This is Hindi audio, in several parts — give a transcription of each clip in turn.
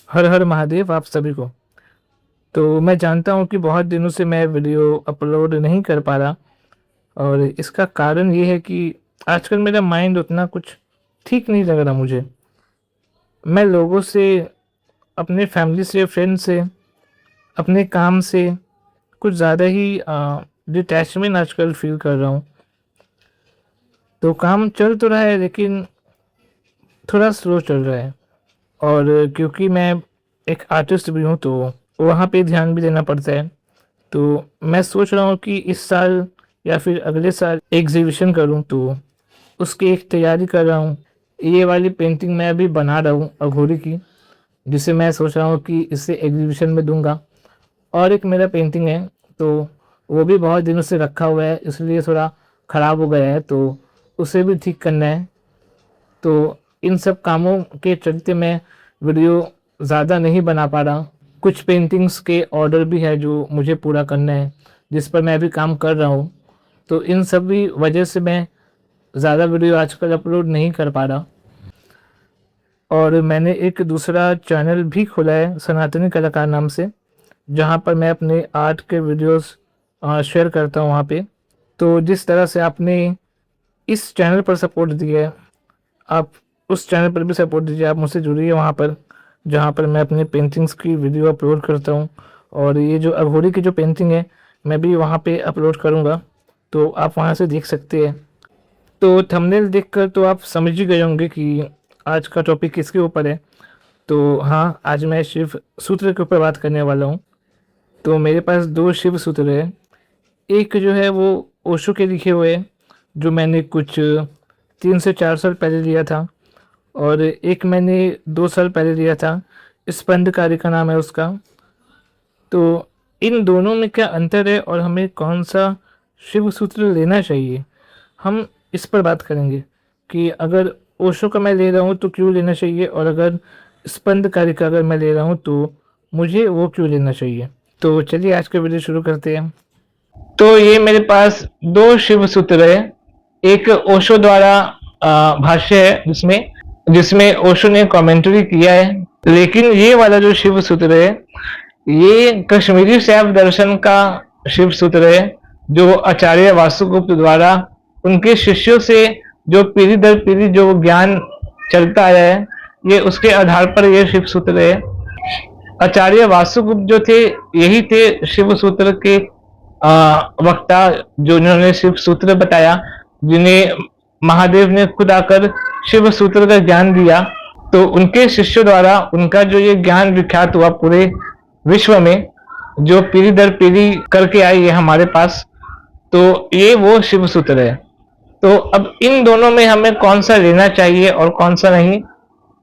हर हर महादेव आप सभी को। तो मैं जानता हूँ कि बहुत दिनों से मैं वीडियो अपलोड नहीं कर पा रहा, और इसका कारण ये है कि आजकल मेरा माइंड उतना कुछ ठीक नहीं लग रहा मुझे। मैं लोगों से, अपने फैमिली से, फ्रेंड से, अपने काम से कुछ ज़्यादा ही डिटैचमेंट आजकल फील कर रहा हूँ। तो काम चल तो रहा है लेकिन थोड़ा स्लो चल रहा है। और क्योंकि मैं एक आर्टिस्ट भी हूँ तो वहाँ पे ध्यान भी देना पड़ता है। तो मैं सोच रहा हूँ कि इस साल या फिर अगले साल एग्जीबिशन करूँ, तो उसकी एक तैयारी कर रहा हूँ। ये वाली पेंटिंग मैं अभी बना रहा हूँ अघोरी की, जिसे मैं सोच रहा हूँ कि इसे एग्जीबिशन में दूंगा। और एक मेरा पेंटिंग है, तो वो भी बहुत दिनों से रखा हुआ है, इसलिए थोड़ा ख़राब हो गया है, तो उसे भी ठीक करना है। तो इन सब कामों के चलते मैं वीडियो ज़्यादा नहीं बना पा रहा। कुछ पेंटिंग्स के ऑर्डर भी है जो मुझे पूरा करना है, जिस पर मैं अभी काम कर रहा हूँ। तो इन सभी वजह से मैं ज़्यादा वीडियो आजकल अपलोड नहीं कर पा रहा। और मैंने एक दूसरा चैनल भी खोला है सनातनी कलाकार नाम से, जहाँ पर मैं अपने आर्ट के वीडियोस शेयर करता हूँ वहाँ पे। तो जिस तरह से आपने इस चैनल पर सपोर्ट दिया है, आप उस चैनल पर भी सपोर्ट दीजिए। आप मुझसे जुड़िए वहाँ पर, जहाँ पर मैं अपने पेंटिंग्स की वीडियो अपलोड करता हूँ। और ये जो अघोरी की जो पेंटिंग है, मैं भी वहाँ पे अपलोड करूँगा, तो आप वहाँ से देख सकते हैं। तो थंबनेल देखकर तो आप समझ ही गए होंगे कि आज का टॉपिक किसके ऊपर है। तो हाँ, आज मैं शिव सूत्र के ऊपर बात करने वाला हूँ। तो मेरे पास दो शिव सूत्र है। एक जो है वो ओशो के लिखे हुए हैं, जो मैंने कुछ 3 से 4 साल पहले लिया था। और एक मैंने 2 साल पहले लिया था, स्पंदकारी का नाम है उसका। तो इन दोनों में क्या अंतर है और हमें कौन सा शिव सूत्र लेना चाहिए, हम इस पर बात करेंगे। कि अगर ओशो का मैं ले रहा हूँ तो क्यों लेना चाहिए, और अगर स्पंदकारी का अगर मैं ले रहा हूँ तो मुझे वो क्यों लेना चाहिए। तो चलिए आज का वीडियो शुरू करते हैं। तो ये मेरे पास दो शिव सूत्र है। एक ओशो द्वारा भाष्य है, जिसमें जिसमें ओशो ने कमेंट्री किया है। लेकिन ये वाला जो शिव सूत्र है, ये कश्मीरी शैव दर्शन का शिव सूत्र है, जो आचार्य वासुगुप्त द्वारा उनके शिष्यों से जो पीढ़ी दर पीढ़ी जो ज्ञान चलता आया है, ये उसके आधार पर ये शिव सूत्र है। आचार्य वासुगुप्त जो थे, यही थे शिव सूत्र के वक्ता, जो उन्होंने शिव सूत्र बताया, जिन्हें महादेव ने खुद आकर शिव सूत्र का ज्ञान दिया। तो उनके शिष्यों द्वारा उनका जो ये ज्ञान विख्यात हुआ पूरे विश्व में, जो पीढ़ी दर पीढ़ी करके आई है हमारे पास, तो ये वो शिव सूत्र है। तो अब इन दोनों में हमें कौन सा लेना चाहिए और कौन सा नहीं,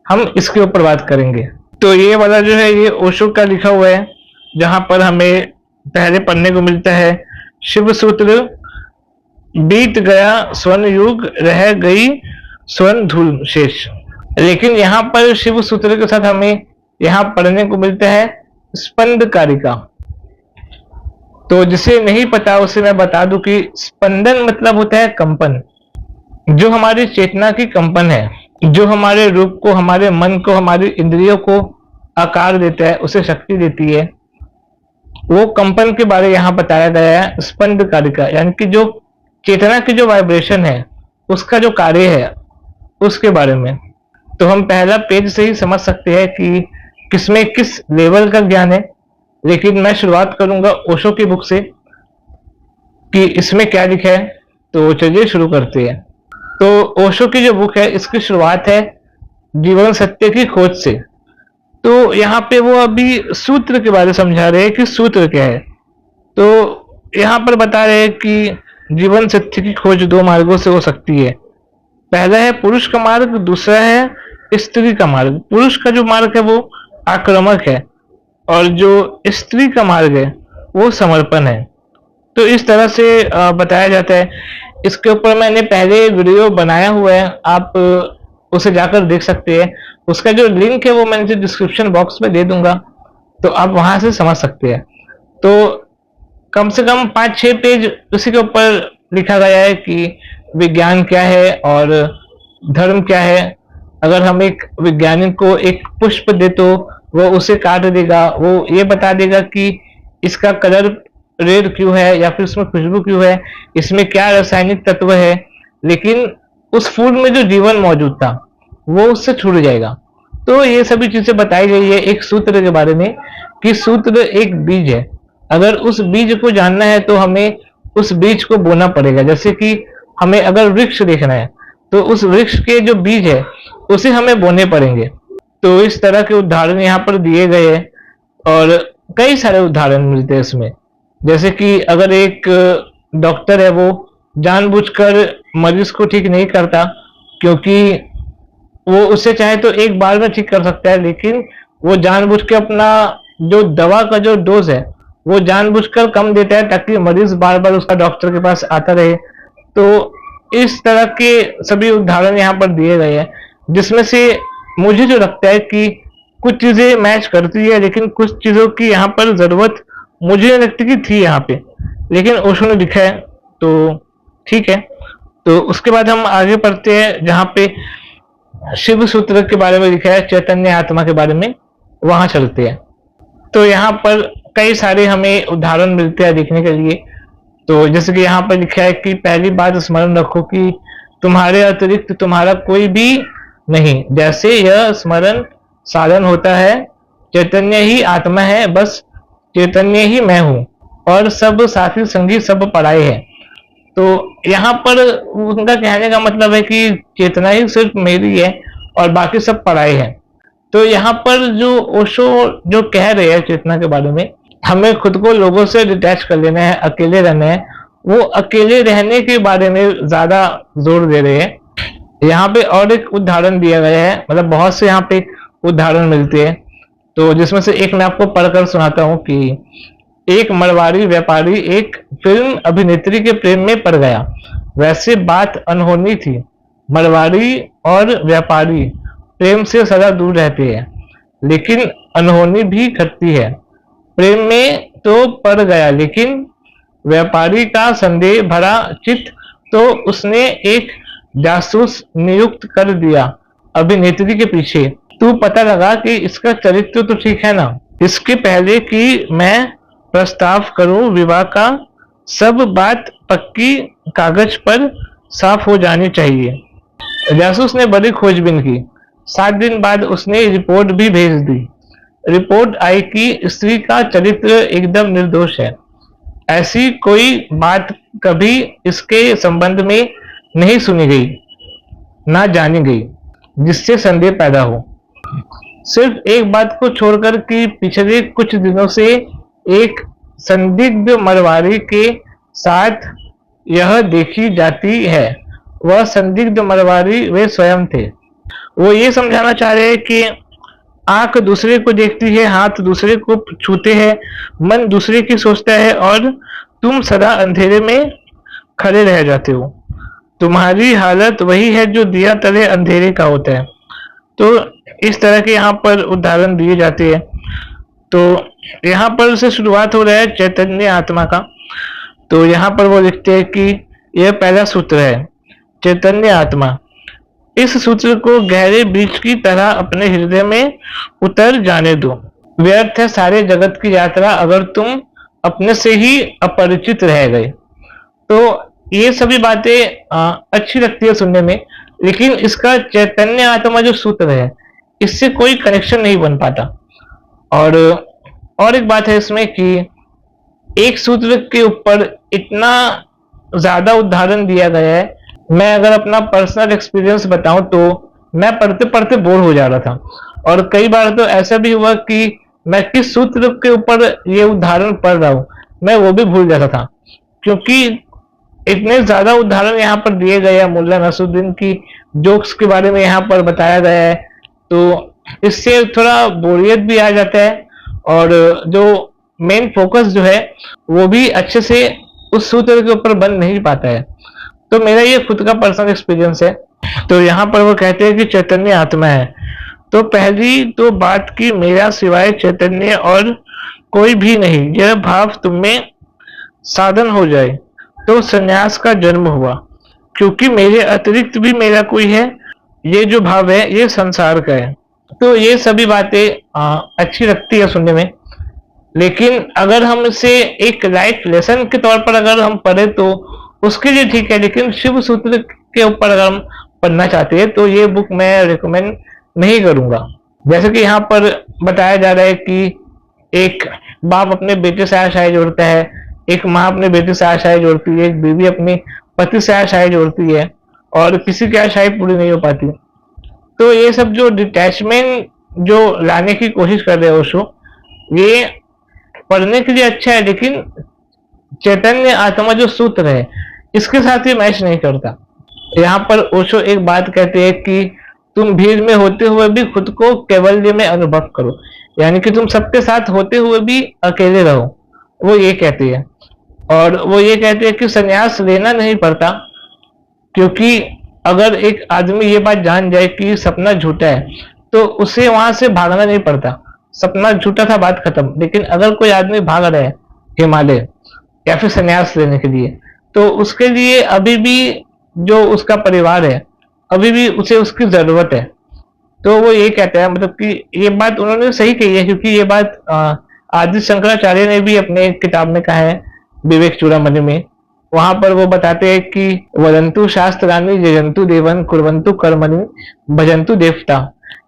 हम इसके ऊपर बात करेंगे। तो ये वाला जो है, ये ओशो का लिखा हुआ है, जहां पर हमें पहले पढ़ने को मिलता है, शिव सूत्र बीत गया स्वर्ण युग, रह गई स्वर्ण धूल शेष। लेकिन यहाँ पर शिव सूत्र के साथ हमें यहाँ पढ़ने को मिलता है स्पंद कारिका। तो जिसे नहीं पता उसे मैं बता दूं कि स्पंदन मतलब होता है कंपन। जो हमारी चेतना की कंपन है, जो हमारे रूप को, हमारे मन को, हमारी इंद्रियों को आकार देता है, उसे शक्ति देती है, वो कंपन के बारे यहाँ बताया गया है स्पंद कारिका। यानी कि जो चेतना की जो वाइब्रेशन है, उसका जो कार्य है, उसके बारे में। तो हम पहला पेज से ही समझ सकते हैं कि किसमें किस लेवल का ज्ञान है। लेकिन मैं शुरुआत करूंगा ओशो की बुक से कि इसमें क्या लिखा है। तो चलिए शुरू करते हैं। तो ओशो की जो बुक है, इसकी शुरुआत है जीवन सत्य की खोज से। तो यहाँ पे वो अभी सूत्र के बारे में समझा रहे हैं कि सूत्र क्या है। तो यहाँ पर बता रहे हैं कि जीवन सत्य की खोज दो मार्गों से हो सकती है। पहला है पुरुष का मार्ग, दूसरा है स्त्री का मार्ग। पुरुष का जो मार्ग है वो आक्रामक है, और जो स्त्री का मार्ग है वो समर्पण है। तो इस तरह से बताया जाता है। इसके ऊपर मैंने पहले वीडियो बनाया हुआ है, आप उसे जाकर देख सकते हैं। उसका जो लिंक है वो मैंने डिस्क्रिप्शन बॉक्स में दे दूंगा, तो आप वहां से समझ सकते हैं। तो कम से कम 5-6 पेज उसी के ऊपर लिखा गया है कि विज्ञान क्या है और धर्म क्या है। अगर हम एक वैज्ञानिक को एक पुष्प दे तो वो उसे काट देगा, वो ये बता देगा कि इसका कलर रेड क्यों है या फिर इसमें खुशबू क्यों है, इसमें क्या रासायनिक तत्व है, लेकिन उस फूड में जो जीवन मौजूद था वो उससे छूट जाएगा। तो ये सभी चीजें बताई गई है एक सूत्र के बारे में कि सूत्र एक बीज है। अगर उस बीज को जानना है तो हमें उस बीज को बोना पड़ेगा। जैसे कि हमें अगर वृक्ष देखना है तो उस वृक्ष के जो बीज है उसे हमें बोने पड़ेंगे। तो इस तरह के उदाहरण यहाँ पर दिए गए हैं और कई सारे उदाहरण मिलते हैं इसमें। जैसे कि अगर एक डॉक्टर है वो जानबूझकर मरीज को ठीक नहीं करता, क्योंकि वो उससे चाहे तो एक बार में ठीक कर सकता है, लेकिन वो जानबूझ के अपना जो दवा का जो डोज है वो जानबूझकर कम देता है ताकि मरीज बार बार उसका डॉक्टर के पास आता रहे। तो इस तरह के सभी उदाहरण यहाँ पर दिए गए हैं, जिसमें से मुझे जो लगता है कि कुछ चीजें मैच करती है, लेकिन कुछ चीजों की यहाँ पर जरूरत मुझे नहीं लगती कि थी यहाँ पे, लेकिन ओशो ने लिखा है तो ठीक है। तो उसके बाद हम आगे पढ़ते हैं जहाँ पे शिव सूत्र के बारे में लिखा है, चैतन्य आत्मा के बारे में, वहां चलते हैं। तो यहाँ पर कई सारे हमें उदाहरण मिलते हैं देखने के लिए। तो जैसे कि यहाँ पर लिखा है कि पहली बात स्मरण रखो कि तुम्हारे अतिरिक्त तुम्हारा कोई भी नहीं, जैसे यह स्मरण साधन होता है। चैतन्य ही आत्मा है, बस चैतन्य ही मैं हूँ और सब साथी संगी सब पराये हैं। तो यहाँ पर उनका कहने का मतलब है कि चेतना ही सिर्फ मेरी है और बाकी सब पराये हैं। तो यहाँ पर जो ओशो जो कह रहे हैं चेतना के बारे में, हमें खुद को लोगों से डिटैच कर लेना है, अकेले रहना है, वो अकेले रहने के बारे में ज्यादा जोर दे रहे हैं। यहाँ पे और एक उदाहरण दिया गया है, मतलब बहुत से यहाँ पे उदाहरण मिलते हैं। तो जिसमें से एक मैं आपको पढ़कर सुनाता हूँ कि एक मरवाड़ी व्यापारी एक फिल्म अभिनेत्री के प्रेम में पड़ गया। वैसे बात अनहोनी थी, मरवाड़ी और व्यापारी प्रेम से सदा दूर रहते हैं, लेकिन अनहोनी भी घटती है। प्रेम में तो पड़ गया, लेकिन व्यापारी का संदेह भरा चित्त, तो उसने एक जासूस नियुक्त कर दिया अभिनेत्री के पीछे। तू पता लगा कि इसका चरित्र तो ठीक है ना, इसके पहले कि मैं प्रस्ताव करूं विवाह का, सब बात पक्की कागज पर साफ हो जानी चाहिए। जासूस ने बड़ी खोजबीन की। 7 दिन बाद उसने रिपोर्ट भी भेज दी। रिपोर्ट आई कि स्त्री का चरित्र एकदम निर्दोष है। ऐसी कोई बात कभी इसके संबंध में नहीं सुनी गई, ना जानी गई, जिससे संदेह पैदा हो। सिर्फ एक बात को छोड़कर कि पिछले कुछ दिनों से एक संदिग्ध मरवारी के साथ यह देखी जाती है। वह संदिग्ध मरवारी वे स्वयं थे। वो ये समझाना चाह रहे हैं कि आंख दूसरे को देखती है, हाथ दूसरे को छूते हैं, मन दूसरे की सोचता है और तुम सदा अंधेरे में खड़े रह जाते हो। तुम्हारी हालत वही है जो दिया तले अंधेरे का होता है। तो इस तरह के यहाँ पर उदाहरण दिए जाते हैं। तो यहाँ पर से शुरुआत हो रहा है चैतन्य आत्मा का। तो यहाँ पर वो लिखते हैं कि यह पहला सूत्र है, चैतन्य आत्मा। इस सूत्र को गहरे बीज की तरह अपने हृदय में उतर जाने दो। व्यर्थ है सारे जगत की यात्रा अगर तुम अपने से ही अपरिचित रह गए। तो ये सभी बातें अच्छी लगती है सुनने में, लेकिन इसका चैतन्य आत्मा जो सूत्र है इससे कोई कनेक्शन नहीं बन पाता। और एक बात है इसमें कि एक सूत्र के ऊपर इतना ज्यादा उदाहरण दिया गया है। मैं अगर अपना पर्सनल एक्सपीरियंस बताऊं तो मैं पढ़ते पढ़ते बोर हो जा रहा था, और कई बार तो ऐसा भी हुआ कि मैं किस सूत्र के ऊपर ये उदाहरण पढ़ रहा हूँ मैं वो भी भूल जाता था, क्योंकि इतने ज्यादा उदाहरण यहाँ पर दिए गए हैं। मुल्ला नसरुद्दीन की जोक्स के बारे में यहाँ पर बताया गया है, तो इससे थोड़ा बोरियत भी आ जाता है और जो मेन फोकस जो है वो भी अच्छे से उस सूत्र के ऊपर बन नहीं पाता है। तो मेरा ये खुद का पर्सनल एक्सपीरियंस है। तो यहाँ पर वो कहते हैं कि चैतन्य आत्मा है। तो पहली तो बात की मेरा सिवाय चैतन्य और कोई भी नहीं, यह भाव तुम में साधन हो जाए तो संन्यास का जन्म हुआ, क्योंकि मेरे अतिरिक्त भी मेरा कोई है। ये जो भाव है ये संसार का है। तो ये सभी बातें अच्छी लगती है सुनने में, लेकिन अगर हम इसे एक लाइफ लेसन के तौर पर अगर हम पढ़े तो उसके लिए ठीक है, लेकिन शिव सूत्र के ऊपर अगर हम पढ़ना चाहते हैं तो ये बुक मैं रिकमेंड नहीं करूंगा। जैसे कि यहाँ पर बताया जा रहा है कि एक बाप अपने बेटे से आशाएं जोड़ता है, एक माँ अपने बेटे से आशाएं जोड़ती है, एक बीवी अपने पति से आशाएं जोड़ती है और किसी की आशाएं पूरी नहीं हो पाती। तो ये सब जो डिटैचमेंट जो लाने की कोशिश कर रहे हैं ओशो, ये पढ़ने के लिए अच्छा है, लेकिन चैतन्य आत्मा जो सूत्र है इसके साथ ये मैच नहीं करता। यहाँ पर ओशो एक बात कहते हैं कि तुम भीड़ में होते हुए भी खुद को कैवल्य में अनुभव करो, यानी कि तुम सबके साथ होते हुए भी अकेले रहो, वो ये कहते हैं। और वो ये कहते हैं कि संन्यास लेना नहीं पड़ता, क्योंकि अगर एक आदमी ये बात जान जाए कि सपना झूठा है तो उसे वहां से भागना नहीं पड़ता। सपना झूठा था, बात खत्म। लेकिन अगर कोई आदमी भाग रहा है हिमालय या फिर संन्यास लेने के लिए, तो उसके लिए अभी भी जो उसका परिवार है, अभी भी उसे उसकी जरूरत है। तो वो ये कहता है, मतलब कि ये बात उन्होंने सही कही है, क्योंकि ये बात आदि शंकराचार्य ने भी अपने किताब में कहा है, विवेक चूड़ामणि में। वहां पर वो बताते हैं कि वदंतु शास्त्राणि यजंतु देवन कुर्वंतु कर्मणि भजंतु देवता,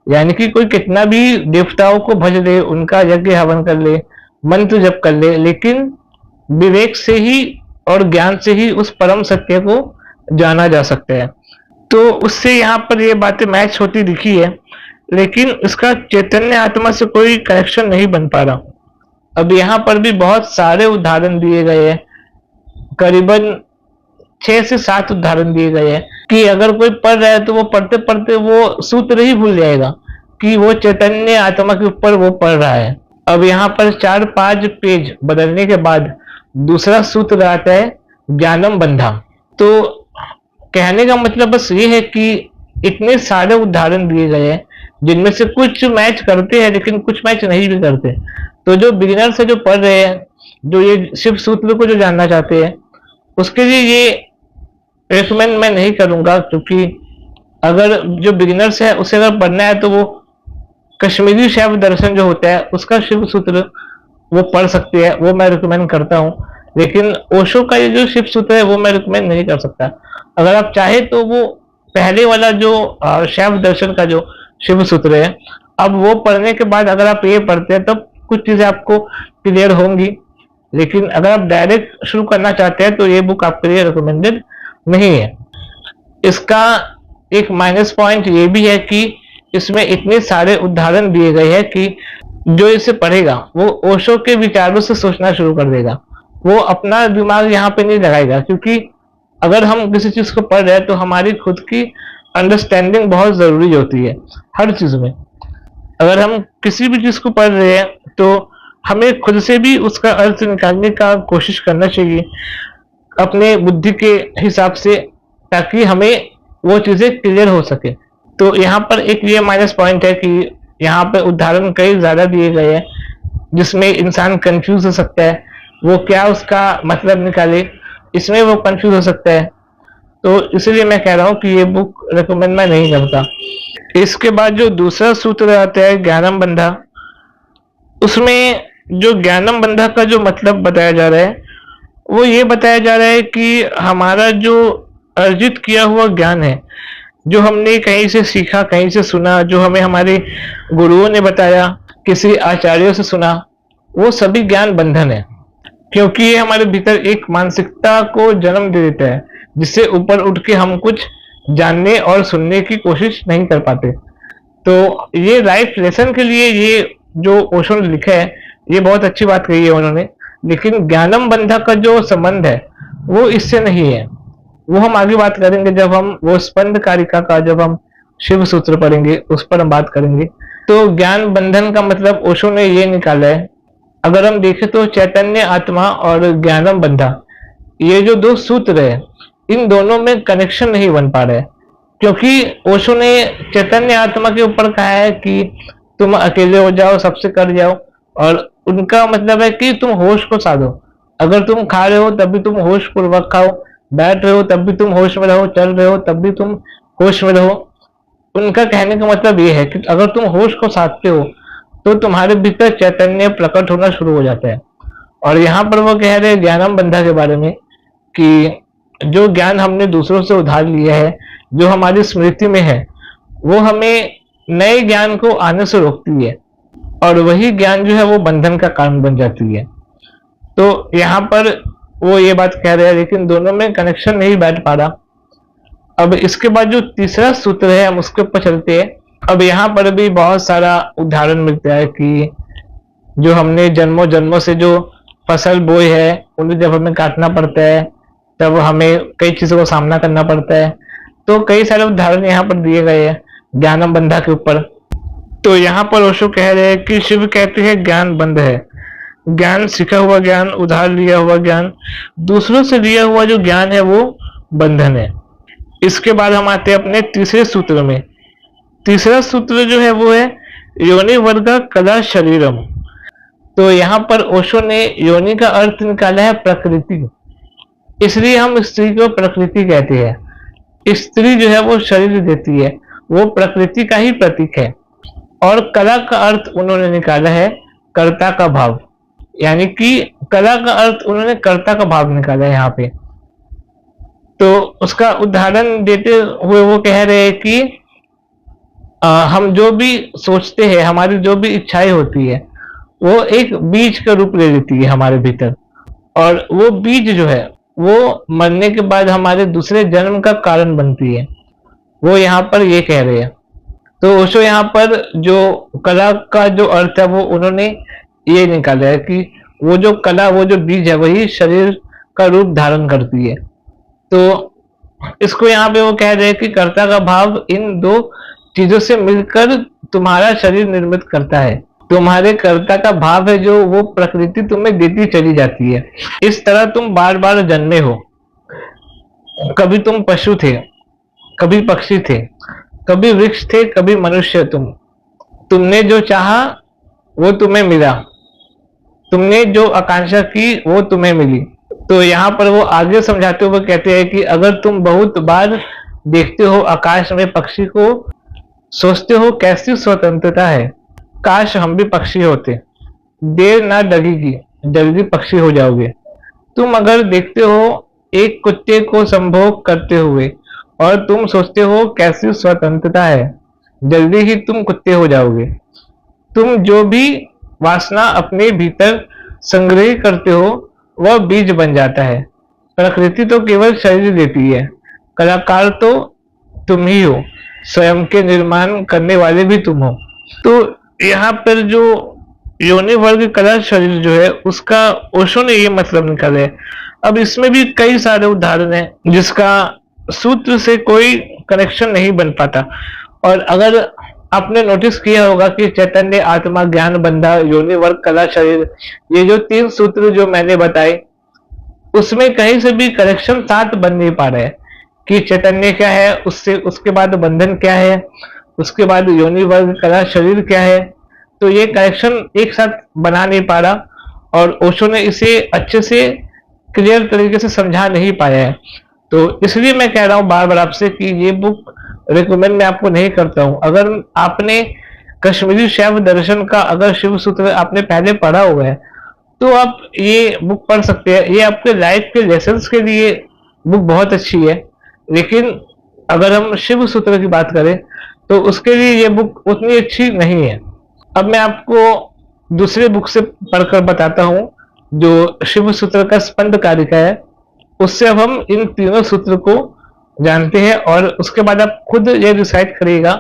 यानी कि कोई कितना भी देवताओं को भज ले, उनका यज्ञ हवन कर ले, मंत्र जप कर ले, लेकिन विवेक से ही और ज्ञान से ही उस परम सत्य को जाना जा सकता है। तो उससे यहाँ पर ये बातें मैच होती दिखी है, लेकिन इसका चैतन्य आत्मा से कोई कनेक्शन नहीं बन पा रहा। अब यहाँ पर भी बहुत सारे उदाहरण दिए गए हैं, करीबन 6 से 7 उदाहरण दिए गए हैं कि अगर कोई पढ़ रहा है तो वो पढ़ते पढ़ते वो सूत्र ही भूल जाएगा कि वो चैतन्य आत्मा के ऊपर वो पढ़ रहा है। अब यहाँ पर 4-5 पेज बदलने के बाद दूसरा सूत्र आता है ज्ञानम बंधा। तो कहने का मतलब बस ये है कि इतने सारे उदाहरण दिए गए हैं जिनमें से कुछ मैच करते हैं लेकिन कुछ मैच नहीं भी करते। तो जो बिगिनर से जो पढ़ रहे हैं, जो ये शिव सूत्र को जो जानना चाहते हैं, उसके लिए ये रेकमेंड मैं नहीं करूंगा, क्योंकि अगर जो बिगिनर्स है उसे अगर पढ़ना है तो वो कश्मीरी शैव दर्शन जो होता है उसका शिव सूत्र वो पढ़ सकते हैं, वो मैं रिकमेंड करता हूँ। लेकिन ओशो का ये जो शिव सूत्र है वो मैं रिकमेंड नहीं कर सकता। अगर आप चाहे तो वो पहले वाला जो शैव दर्शन का जो शिव सूत्र है, अब वो पढ़ने के बाद अगर आप ये पढ़ते हैं तब कुछ चीजें आपको क्लियर होंगी। लेकिन अगर आप डायरेक्ट शुरू करना चाहते हैं तो ये बुक आपके लिए रिकमेंडेड नहीं है। इसका एक माइनस पॉइंट ये भी है कि इसमें इतने सारे उदाहरण दिए गए हैं कि जो इसे पढ़ेगा वो ओशो के विचारों से सोचना शुरू कर देगा, वो अपना दिमाग यहाँ पे नहीं लगाएगा। क्योंकि अगर हम किसी चीज को पढ़ रहे हैं तो हमारी खुद की अंडरस्टैंडिंग बहुत जरूरी होती है हर चीज में। अगर हम किसी भी चीज को पढ़ रहे हैं तो हमें खुद से भी उसका अर्थ निकालने का कोशिश करना चाहिए अपने बुद्धि के हिसाब से, ताकि हमें वो चीजें क्लियर हो सके। तो यहाँ पर एक ये माइनस पॉइंट है कि यहाँ पे उदाहरण कई ज्यादा दिए गए हैं जिसमें इंसान कंफ्यूज हो सकता है, वो क्या उसका मतलब निकाले, इसमें वो कंफ्यूज हो सकता है। तो इसलिए मैं कह रहा हूँ कि ये बुक रिकमेंड मैं नहीं करता। इसके बाद जो दूसरा सूत्र आता है ज्ञानम बंधा, उसमें जो ज्ञानम बंधा का जो मतलब बताया जा रहा है वो ये बताया जा रहा है कि हमारा जो अर्जित किया हुआ ज्ञान है, जो हमने कहीं से सीखा, कहीं से सुना, जो हमें हमारे गुरुओं ने बताया, किसी आचार्यों से सुना, वो सभी ज्ञान बंधन है। क्योंकि ये हमारे भीतर एक मानसिकता को जन्म दे देता है जिससे ऊपर उठ के हम कुछ जानने और सुनने की कोशिश नहीं कर पाते। तो ये लाइफ लेसन के लिए ये जो ओशो ने लिखा है ये बहुत अच्छी बात कही है उन्होंने, लेकिन ज्ञानम बंधा का जो संबंध है वो इससे नहीं है। वो हम आगे बात करेंगे जब हम वो स्पंद कारिका का जब हम शिव सूत्र पढ़ेंगे उस पर हम बात करेंगे। तो ज्ञान बंधन का मतलब ओशो ने ये निकाला है, अगर हम देखें तो चैतन्य आत्मा और ज्ञानम बंधा, ये जो दो सूत्र है इन दोनों में कनेक्शन नहीं बन पा रहा है। क्योंकि ओशो ने चैतन्य आत्मा के ऊपर कहा है कि तुम अकेले हो जाओ, सबसे कर जाओ, और उनका मतलब है कि तुम होश को साधो। अगर तुम खा रहे हो तब भी तुम होश पूर्वक खाओ, बैठ रहे हो तब भी तुम होश में रहो, चल रहे हो तब भी तुम होश में रहो। उनका कहने का मतलब ये है कि अगर तुम होश को साधते हो तो तुम्हारे भीतर चैतन्य प्रकट होना शुरू हो जाता है। और यहाँ पर वो कह रहे हैं ज्ञानम बंधा के बारे में कि जो ज्ञान हमने दूसरों से उधार लिया है, जो हमारी स्मृति में है, वो हमें नए ज्ञान को आने से रोकती है और वही ज्ञान जो है वो बंधन का कारण बन जाती है। तो यहाँ पर वो ये बात कह रहे हैं, लेकिन दोनों में कनेक्शन नहीं बैठ पा रहा। अब इसके बाद जो तीसरा सूत्र है हम उसके ऊपर चलते हैं। अब यहाँ पर भी बहुत सारा उदाहरण मिलता है कि जो हमने जन्मों जन्मों से जो फसल बोई है उन्हें जब हमें काटना पड़ता है तब हमें कई चीजों का सामना करना पड़ता है। तो कई सारे उदाहरण यहाँ पर दिए गए हैं ज्ञानम बंधा के ऊपर। तो यहाँ पर ओशो कह रहे हैं कि शिव कहते हैं ज्ञान बंध है, ज्ञान सीखा हुआ ज्ञान, उधार लिया हुआ ज्ञान, दूसरों से लिया हुआ जो ज्ञान है वो बंधन है। इसके बाद हम आते हैं अपने तीसरे सूत्र में। तीसरा सूत्र जो है वो है योनि वर्ग कला शरीरम। तो यहाँ पर ओशो ने योनि का अर्थ निकाला है प्रकृति, इसलिए हम स्त्री को प्रकृति कहते हैं। स्त्री जो है वो शरीर देती है, वो प्रकृति का ही प्रतीक है। और कला का अर्थ उन्होंने निकाला है कर्ता का भाव, यानी कि कला का अर्थ उन्होंने कर्ता का भाव निकाला है यहाँ पे। तो उसका उदाहरण देते हुए वो कह रहे हैं कि हम जो भी सोचते हैं, हमारी जो भी इच्छाएं होती है, वो एक बीज का रूप ले लेती है हमारे भीतर, और वो बीज जो है वो मरने के बाद हमारे दूसरे जन्म का कारण बनती है। वो यहाँ पर ये कह रहे हैं। तो ओशो यहाँ पर जो कला का जो अर्थ है वो उन्होंने ये निकाला है कि वो जो कला, वो जो बीज है वही शरीर का रूप धारण करती है। तो इसको यहाँ पे वो कह रहे हैं कि कर्ता का भाव इन दो चीजों से मिलकर तुम्हारा शरीर निर्मित करता है। तुम्हारे कर्ता का भाव है जो वो प्रकृति तुम्हें देती चली जाती है। इस तरह तुम बार बार जन्मे हो, कभी तुम पशु थे, कभी पक्षी थे, कभी वृक्ष थे, कभी मनुष्य। तुमने जो चाहा वो तुम्हें मिला, तुमने जो आकांक्षा की वो तुम्हें मिली। तो यहाँ पर वो आगे समझाते हुए कहते हैं कि अगर तुम बहुत बार देखते हो आकाश में पक्षी को, सोचते हो कैसी स्वतंत्रता है, काश हम भी पक्षी होते, देर ना लगेगी, जल्दी पक्षी हो जाओगे। तुम अगर देखते हो एक कुत्ते को संभोग करते हुए और तुम सोचते हो कैसी स्वतंत्रता है, जल्दी ही तुम कुत्ते हो जाओगे। तुम जो भी वासना अपने भीतर संग्रह करते हो वह बीज बन जाता है। प्रकृति तो केवल शरीर देती है, कलाकार तो तुम ही हो, स्वयं के निर्माण करने वाले भी तुम हो। तो यहाँ पर जो योनि वर्ग कला शरीर जो है उसका ओशो ने ये मतलब निकाला है। अब इसमें भी कई सारे उदाहरण हैं जिसका सूत्र से कोई कनेक्शन नहीं बन पाता। और अगर आपने नोटिस किया होगा कि चैतन्य, आत्मा, ज्ञान बंधा, योनि वर्ग कला शरीर, ये जो 3 सूत्र जो मैंने बताए उसमें कहीं से भी कनेक्शन साथ बन नहीं पा रहा है कि चैतन्य क्या है, उससे उसके बाद बंधन क्या है, उसके बाद योनि वर्ग कला शरीर क्या है। तो ये कनेक्शन एक साथ बना नहीं पा रहा और ओशो ने इसे अच्छे से क्लियर तरीके से समझा नहीं पाया है। तो इसलिए मैं कह रहा हूँ बार बार आपसे कि ये बुक रिकमेंड मैं आपको नहीं करता हूँ। अगर आपने कश्मीरी शैव दर्शन का अगर शिव सूत्र आपने पहले पढ़ा हुआ है तो आप ये बुक पढ़ सकते हैं। ये आपके लाइफ के लेसन्स के लिए बुक बहुत अच्छी है, लेकिन अगर हम शिव सूत्र की बात करें तो उसके लिए ये बुक उतनी अच्छी नहीं है। अब मैं आपको दूसरे बुक से पढ़कर बताता हूँ जो शिव सूत्र का स्पंद कारिका है, उससे अब हम इन तीनों सूत्र को जानते हैं और उसके बाद आप खुद ये डिसाइड करिएगा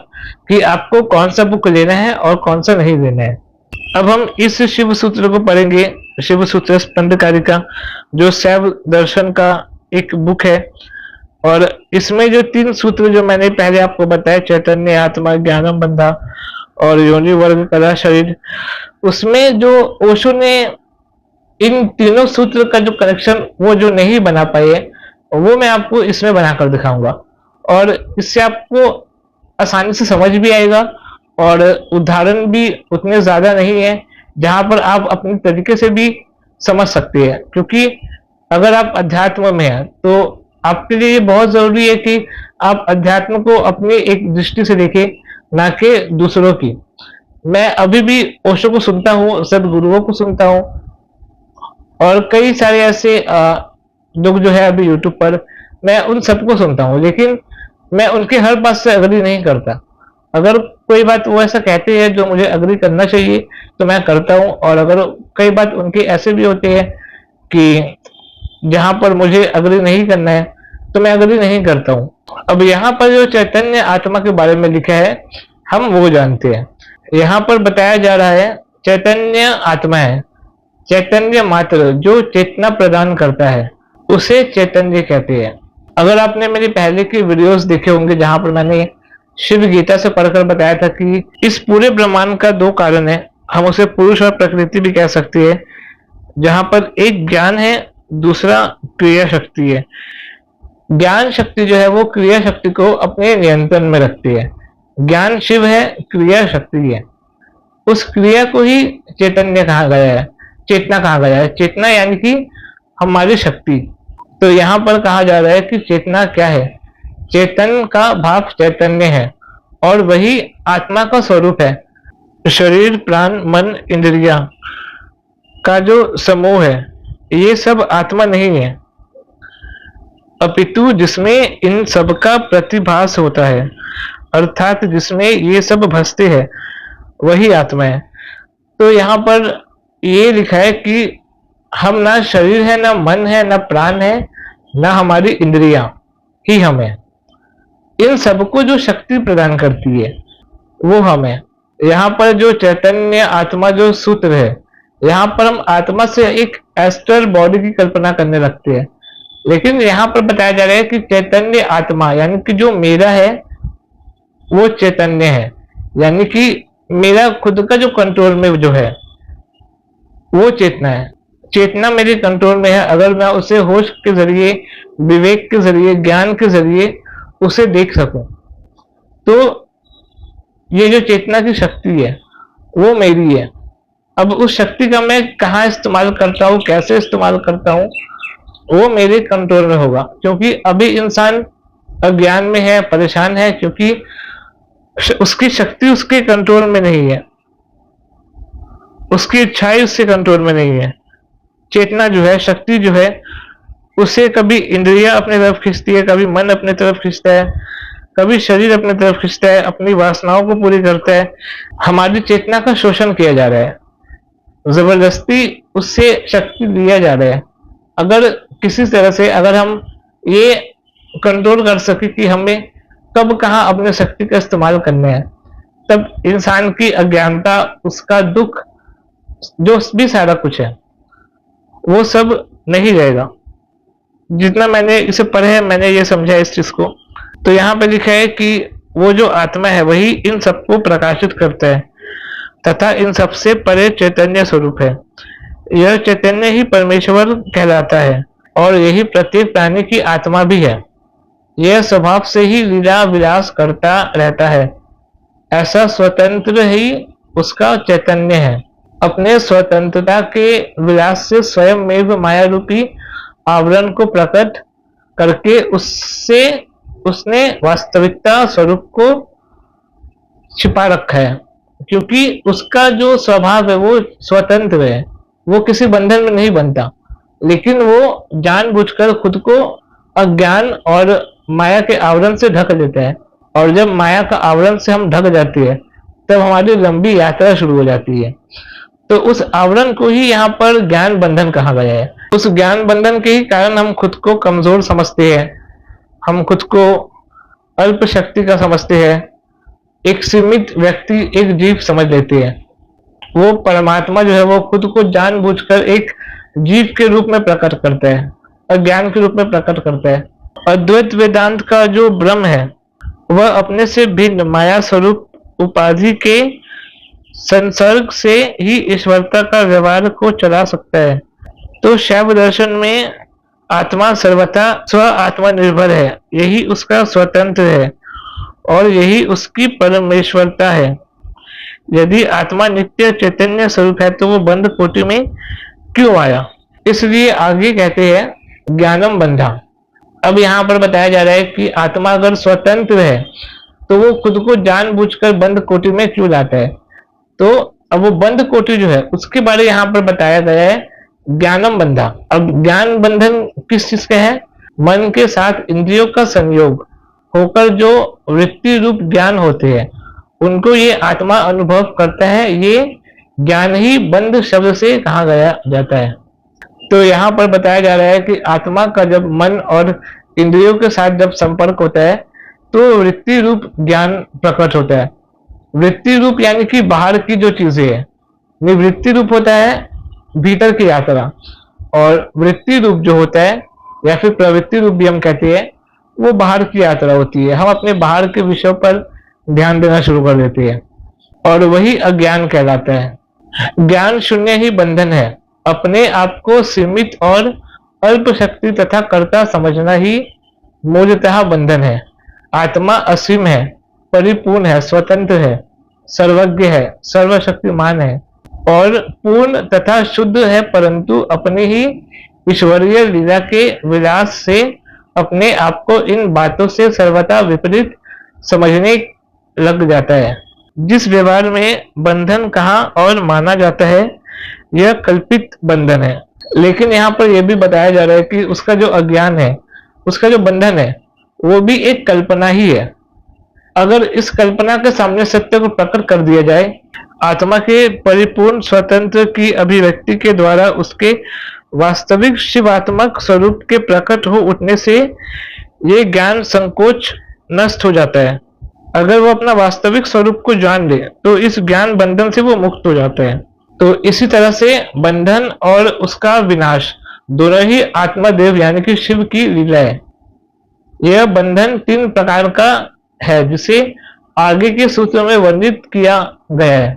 कि आपको कौन सा बुक लेना है और कौन सा नहीं लेना है। अब हम इस शिव सूत्र को पढ़ेंगे, शिव सूत्र स्पंद कारिका, जो शैव दर्शन का एक बुक है। और इसमें जो 3 सूत्र जो मैंने पहले आपको बताया, चैतन्य, आत्मा, ज्ञानम बंधा और योनि वर्ग कला शरीर, उसमें जो ओशो ने इन तीनों सूत्र का जो कनेक्शन वो जो नहीं बना पाए वो मैं आपको इसमें बनाकर दिखाऊंगा और इससे आपको आसानी से समझ भी आएगा और उदाहरण भी उतने ज्यादा नहीं है जहां पर आप अपने तरीके से भी समझ सकते हैं। क्योंकि अगर आप अध्यात्म में हैं तो आपके लिए ये बहुत जरूरी है कि आप अध्यात्म को अपनी एक दृष्टि से देखें, ना कि दूसरों की। मैं अभी भी ओशो को सुनता हूँ, सदगुरुओं को सुनता हूँ, और कई सारे ऐसे लोग जो है अभी यूट्यूब पर, मैं उन सबको सुनता हूँ, लेकिन मैं उनके हर बात से अग्री नहीं करता। अगर कोई बात वो ऐसा कहते हैं जो मुझे अग्री करना चाहिए तो मैं करता हूँ, और अगर कई बात उनके ऐसे भी होते हैं कि जहां पर मुझे अग्री नहीं करना है तो मैं अग्री नहीं करता हूँ। अब यहाँ पर जो चैतन्य आत्मा के बारे में लिखा है हम वो जानते हैं। यहाँ पर बताया जा रहा है चैतन्य आत्मा है, चैतन्य मात्र जो चेतना प्रदान करता है उसे चैतन्य कहते हैं। अगर आपने मेरी पहले की वीडियोस देखे होंगे जहां पर मैंने शिव गीता से पढ़कर बताया था कि इस पूरे ब्रह्मांड का दो कारण है, हम उसे पुरुष और प्रकृति भी कह सकते हैं, जहां पर एक ज्ञान है, दूसरा क्रिया शक्ति है। ज्ञान शक्ति जो है वो क्रिया शक्ति को अपने नियंत्रण में रखती है। ज्ञान शिव है, क्रिया शक्ति है। उस क्रिया को ही चैतन्य कहा गया है, चेतना कहा गया है। चेतना यानी कि हमारी शक्ति। तो यहाँ पर कहा जा रहा है कि चेतना क्या है? चेतन का भाव चैतन्य है और वही आत्मा का स्वरूप है। शरीर, प्राण, मन, इंद्रिया का जो समूह है ये सब आत्मा नहीं है, अपितु जिसमें इन सब का प्रतिभास होता है, अर्थात जिसमें ये सब भसते हैं वही आत्मा है। तो यहाँ पर ये लिखा है कि हम ना शरीर है, ना मन है, ना प्राण है, ना हमारी इंद्रियां ही हम है। इन सबको जो शक्ति प्रदान करती है वो हम है। यहाँ पर जो चैतन्य आत्मा जो सूत्र है, यहाँ पर हम आत्मा से एक एस्ट्रल बॉडी की कल्पना करने लगते हैं, लेकिन यहाँ पर बताया जा रहा है कि चैतन्य आत्मा यानी कि जो मेरा है वो चैतन्य है, यानी कि मेरा खुद का जो कंट्रोल में जो है वो चेतना है। चेतना मेरे कंट्रोल में है। अगर मैं उसे होश के जरिए, विवेक के जरिए, ज्ञान के जरिए उसे देख सकूं तो ये जो चेतना की शक्ति है वो मेरी है। अब उस शक्ति का मैं कहाँ इस्तेमाल करता हूँ, कैसे इस्तेमाल करता हूँ, वो मेरे कंट्रोल में होगा। क्योंकि अभी इंसान अज्ञान में है, परेशान है, क्योंकि उसकी शक्ति उसके कंट्रोल में नहीं है, उसकी इच्छाएं उसके कंट्रोल में नहीं है। चेतना जो है, शक्ति जो है, उसे कभी इंद्रियां अपने तरफ खींचती है, कभी मन अपने तरफ खींचता है, कभी शरीर अपने तरफ खींचता है, अपनी वासनाओं को पूरी करता है। हमारी चेतना का शोषण किया जा रहा है, जबरदस्ती उससे शक्ति लिया जा रहा है। अगर किसी तरह से अगर हम ये कंट्रोल कर सके कि हमें कब कहाँ अपने शक्ति का इस्तेमाल करना है, तब इंसान की अज्ञानता, उसका दुख, जो भी सारा कुछ है वो सब नहीं रहेगा। जितना मैंने इसे पढ़ा है मैंने ये समझा इस चीज को। तो यहाँ पे लिखा है कि वो जो आत्मा है वही इन सबको प्रकाशित करता है तथा इन सबसे परे चैतन्य स्वरूप है। यह चैतन्य ही परमेश्वर कहलाता है और यही प्रत्येक प्राणी की आत्मा भी है। यह स्वभाव से ही लीला विलास करता रहता है, ऐसा स्वतंत्र ही उसका चैतन्य है। अपने स्वतंत्रता के विलास से स्वयं में माया रूपी आवरण को प्रकट करके उससे उसने वास्तविकता स्वरूप को छिपा रखा है। क्योंकि उसका जो स्वभाव है वो स्वतंत्र है, वो किसी बंधन में नहीं बनता, लेकिन वो जानबूझकर खुद को अज्ञान और माया के आवरण से ढक लेता है। और जब माया का आवरण से हम ढक जाते हैं तब हमारी लंबी यात्रा शुरू हो जाती है। तो उस आवरण को ही यहाँ पर ज्ञान बंधन कहा गया है। उस ज्ञान बंधन के ही कारण हम खुद को कमजोर समझते हैं, हम खुद को अल्प शक्ति का समझते हैं, एक सीमित व्यक्ति, एक जीव समझ लेते हैं। वो परमात्मा जो है वो खुद को जानबूझकर एक जीव के रूप में प्रकट करता है, अज्ञान के रूप में प्रकट करता है। अद्वैत वेदांत का जो ब्रह्म है वह अपने से भिन्न माया स्वरूप उपाधि के संसर्ग से ही ईश्वरता का व्यवहार को चला सकता है। तो शैव दर्शन में आत्मा सर्वथा स्व आत्मा निर्भर है, यही उसका स्वतंत्र है और यही उसकी परमेश्वरता है। यदि आत्मा नित्य चैतन्य स्वरूप है तो वो बंध कोटि में क्यों आया? इसलिए आगे कहते हैं ज्ञानम बंधा, अब यहाँ पर बताया जा रहा है कि आत्मा अगर स्वतंत्र है तो वो खुद को जानबूझकर बंद कोठरी में क्यों लाता है। तो अब वो बंद कोठरी जो है उसके बारे यहाँ पर बताया गया है ज्ञानम बंधा। अब ज्ञान बंधन किस चीज का है? मन के साथ इंद्रियों का संयोग होकर जो वृत्ति रूप ज्ञान होते हैं उनको ये आत्मा अनुभव करता है। ये ज्ञान ही बंध शब्द से कहा गया जाता है। तो यहाँ पर बताया जा रहा है कि आत्मा का जब मन और इंद्रियों के साथ जब संपर्क होता है तो वृत्ति रूप ज्ञान प्रकट होता है। वृत्ति रूप यानी कि बाहर की जो चीजें है, निवृत्ति रूप होता है भीतर की यात्रा, और वृत्ति रूप जो होता है या फिर प्रवृत्ति रूप भी हम कहते हैं वो बाहर की यात्रा होती है। हम अपने बाहर के विषयों पर ध्यान देना शुरू कर देते हैं और वही अज्ञान कहलाता है। ज्ञान शून्य ही बंधन है। अपने आप को सीमित और अल्प शक्ति तथा कर्ता समझना ही मूलतः बंधन है। आत्मा असीम है, परिपूर्ण है, स्वतंत्र है, सर्वज्ञ है, सर्वशक्तिमान है और पूर्ण तथा शुद्ध है, परंतु अपनी ही ईश्वरीय लीला के विलास से अपने आप को इन बातों से सर्वथा विपरीत समझने लग जाता है। जिस व्यवहार में बंधन कहा और माना जाता है यह कल्पित बंधन है। लेकिन यहाँ पर यह भी बताया जा रहा है कि उसका जो अज्ञान है, उसका जो बंधन है वो भी एक कल्पना ही है। अगर इस कल्पना के सामने सत्य को प्रकट कर दिया जाए, आत्मा के परिपूर्ण स्वतंत्र की अभिव्यक्ति के द्वारा उसके वास्तविक शिवात्मक स्वरूप के प्रकट हो उठने से ये ज्ञान संकोच नष्ट हो जाता है। अगर वो अपना वास्तविक स्वरूप को जान ले तो इस ज्ञान बंधन से वो मुक्त हो जाता है। तो इसी तरह से बंधन और उसका विनाश दोनों ही आत्मादेव यानी कि शिव की लीला है। यह बंधन 3 प्रकार का है जिसे आगे के सूत्रों में वर्णित किया गया है।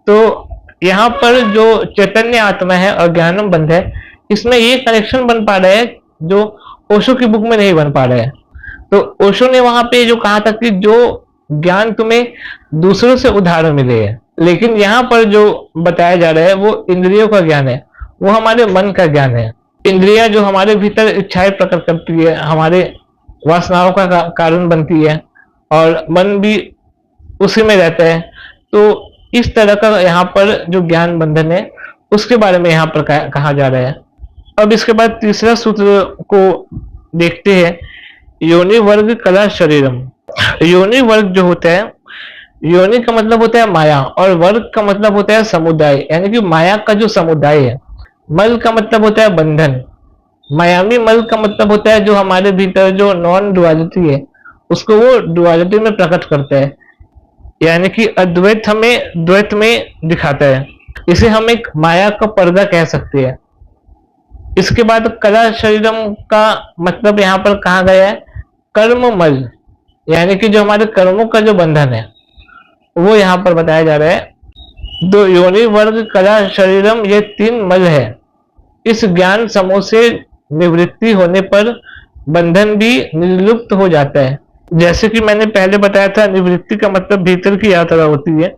तो यहाँ पर जो चैतन्य आत्मा है और ज्ञानम बंध है, इसमें ये कनेक्शन बन पा रहा है जो ओशो की बुक में नहीं बन पा रहा है। तो ओशो ने वहां पे जो कहा था कि जो ज्ञान तुम्हें दूसरों से उधार मिले है, लेकिन यहाँ पर जो बताया जा रहा है वो इंद्रियों का ज्ञान है, वो हमारे मन का ज्ञान है। इंद्रियां जो हमारे भीतर इच्छाएं प्रकट करती है, हमारे वासनाओं का कारण बनती है और मन भी उसी में रहता है। तो इस तरह का यहाँ पर जो ज्ञान बंधन है उसके बारे में यहाँ पर कहा जा रहा है। अब इसके बाद तीसरा सूत्र को देखते हैं, योनि वर्ग कला शरीरम। योनि वर्ग जो होता है, योनि का मतलब होता है माया और वर्ग का मतलब होता है समुदाय, यानी कि माया का जो समुदाय है। मल का मतलब होता है बंधन। मायामी मल का मतलब होता है जो हमारे भीतर जो नॉन डुअलिटी है उसको वो डुअलिटी में प्रकट करता है, यानी कि अद्वैत हमें द्वैत में दिखाता है। इसे हम एक माया का पर्दा कह सकते हैं। इसके बाद कला शरीरम का मतलब यहाँ पर कहा गया है कर्म मल, यानी कि जो हमारे कर्मों का जो बंधन है वो यहाँ पर बताया जा रहा है। दो योनि वर्ग कला शरीरम ये 3 मल है। इस ज्ञान समूह से निवृत्ति होने पर बंधन भी निर्लुप्त हो जाता है। जैसे कि मैंने पहले बताया था, निवृत्ति का मतलब भीतर की यात्रा होती है।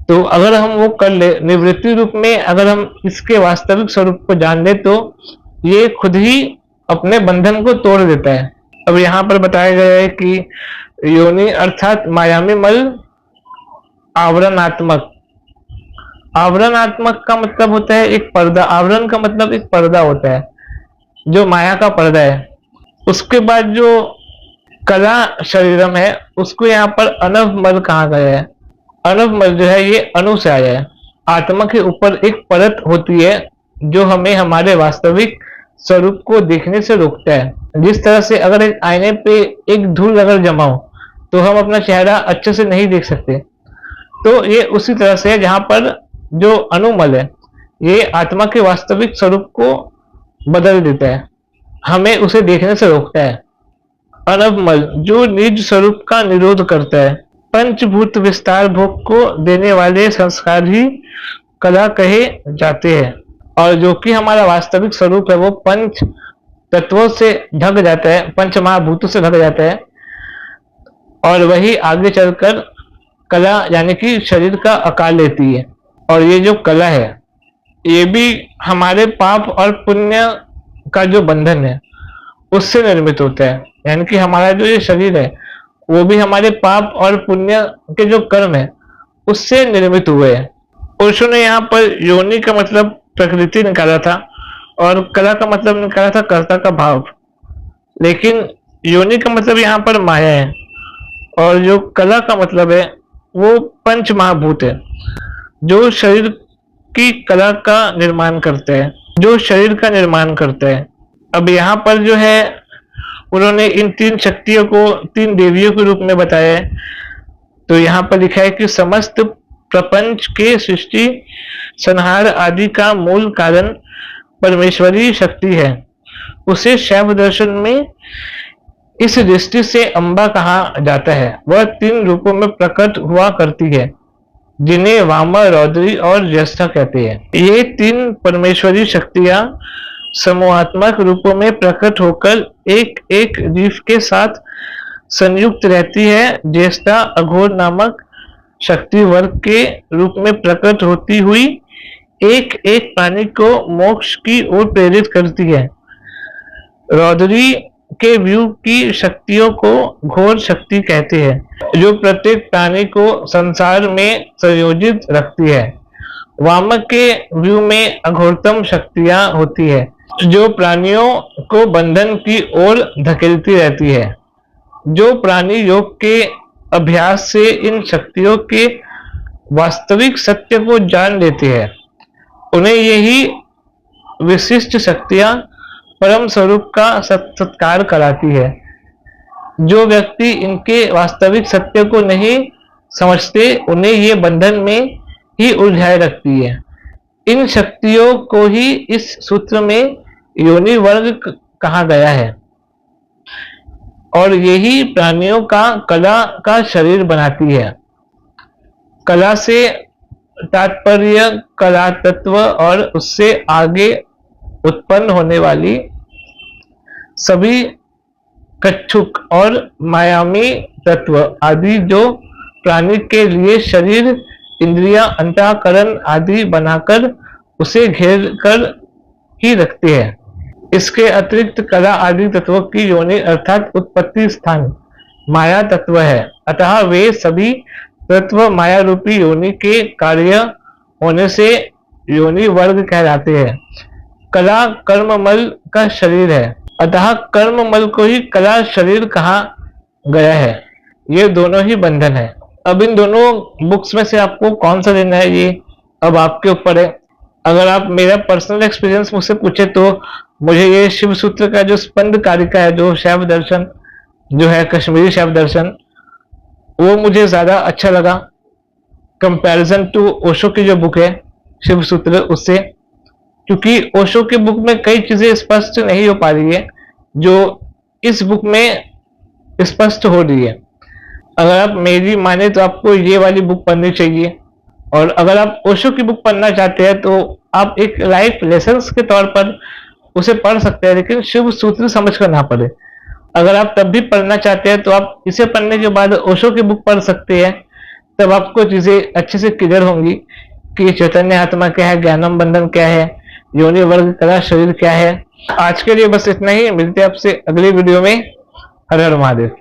तो अगर हम वो कर ले निवृत्ति रूप में, अगर हम इसके वास्तविक स्वरूप को जान ले तो ये खुद ही अपने बंधन को तोड़ देता है। अब यहाँ पर बताया गया है कि योनि अर्थात मायामी मल आवरणात्मक। आवरणात्मक का मतलब होता है एक पर्दा। आवरण का मतलब एक पर्दा होता है जो माया का पर्दा है। उसके बाद जो कला शरीरम है उसको यहाँ पर अनवमल कहा गया है। अनवमल जो है ये अणु से आया है। आत्मा के ऊपर एक परत होती है जो हमें हमारे वास्तविक स्वरूप को देखने से रोकता है। जिस तरह से अगर एक आईने पे एक धूल अगर जमा हो तो हम अपना चेहरा अच्छे से नहीं देख सकते, तो ये उसी तरह से है जहां पर जो अनुमल है ये आत्मा के वास्तविक स्वरूप को बदल देता है, हमें उसे देखने से रोकता है। अनवमल जो निज स्वरूप का निरोध करता है। पंचभूत विस्तार भोग को देने वाले संस्कार ही कला कहे जाते हैं, और जो कि हमारा वास्तविक स्वरूप है वो पंच तत्वों से ढक जाता है, पंच महाभूतों से ढक जाता है, और वही आगे चलकर कला यानी कि शरीर का आकार लेती है। और ये जो कला है ये भी हमारे पाप और पुण्य का जो बंधन है उससे निर्मित होता है। यानी कि हमारा जो ये शरीर है वो भी हमारे पाप और पुण्य के जो कर्म है उससे निर्मित हुए हैं। पुरुषों ने यहाँ पर योनि का मतलब प्रकृति निकाला था और कला का मतलब निकाला था कर्ता का भाव। लेकिन योनि का मतलब यहाँ पर माया है और जो कला का मतलब है वो पंच महाभूत है, जो शरीर की कला का निर्माण करते हैं, जो शरीर का निर्माण करते हैं। अब यहाँ पर जो है उन्होंने इन तीन शक्तियों को तीन देवियों के रूप में बताया है। तो यहाँ पर लिखा है कि समस्त प्रपंच के सृष्टि संहार आदि का मूल कारण परमेश्वरी शक्ति है। उसे शैव दर्शन में इस दृष्टि से अम्बा कहा जाता है। वह तीन रूपों में प्रकट हुआ करती है, जिन्हें वामा, रौद्री और ज्येष्ठा कहते हैं। ये तीन परमेश्वरी शक्तियां समूहात्मक रूपों में प्रकट होकर एक एक जीव के साथ संयुक्त रहती है। ज्येष्ठा अघोर नामक शक्ति वर्ग के रूप में प्रकट होती हुई एक एक प्राणी को मोक्ष की ओर प्रेरित करती है। रौद्री के व्यू की शक्तियों को घोर शक्ति कहते हैं, जो प्रत्येक प्राणी को संसार में संयोजित रखती है। वामक के व्यू में अघोरतम शक्तियां होती है, जो प्राणियों को बंधन की ओर धकेलती रहती है। जो प्राणी योग के अभ्यास से इन शक्तियों के वास्तविक सत्य को जान लेते हैं, उन्हें यही विशिष्ट शक्तियां परम स्वरूप का सत्कार कराती है। जो व्यक्ति इनके वास्तविक सत्य को नहीं समझते, उन्हें ये बंधन में ही उलझाए रखती है। इन शक्तियों को ही इस सूत्र में योनि वर्ग कहा गया है और यही प्राणियों का कला का शरीर बनाती है। कला से तात्पर्य कला तत्व और उससे आगे उत्पन्न होने वाली सभी कच्छुक और मायामी तत्व आदि, जो प्राणी के लिए शरीर, इंद्रियां, अंतःकरण आदि बनाकर उसे घेर कर ही रखते हैं। इसके अतिरिक्त कला आदि तत्वों की योनि अर्थात उत्पत्ति स्थान माया तत्व है। अतः वे सभी तत्व माया रूपी योनि के कार्य होने से योनि वर्ग कहलाते हैं। कला कर्ममल का शरीर है, अतः कर्ममल को ही कला शरीर कहा गया है। ये दोनों ही बंधन है। अब इन दोनों बुक्स में से आपको कौन सा लेना है, ये अब आपके ऊपर है। अगर आप मेरा पर्सनल एक्सपीरियंस मुझसे पूछे तो मुझे ये शिव सूत्र का जो स्पंद कारिका है, जो शैव दर्शन जो है कश्मीरी शैव दर्शन, वो मुझे ज्यादा अच्छा लगा कंपैरिजन टू ओशो की जो बुक है शिव सूत्र उससे। क्योंकि ओशो की बुक में कई चीजें स्पष्ट नहीं हो पा रही है जो इस बुक में स्पष्ट हो रही है। अगर आप मेरी माने तो आपको ये वाली बुक पढ़नी चाहिए, और अगर आप ओशो की बुक पढ़ना चाहते हैं तो आप एक लाइफ लेसन्स के तौर पर उसे पढ़ सकते हैं, लेकिन शिव सूत्र समझ कर ना पढ़े। अगर आप तब भी पढ़ना चाहते हैं तो आप इसे पढ़ने के बाद ओशो की बुक पढ़ सकते हैं, तब आपको चीजें अच्छे से क्लियर होंगी कि चैतन्य आत्मा क्या है, ज्ञानम बंधन क्या है, योनि वर्ग कला शरीर क्या है। आज के लिए बस इतना ही, मिलते हैं आपसे अगली वीडियो में। हर हर महादेव।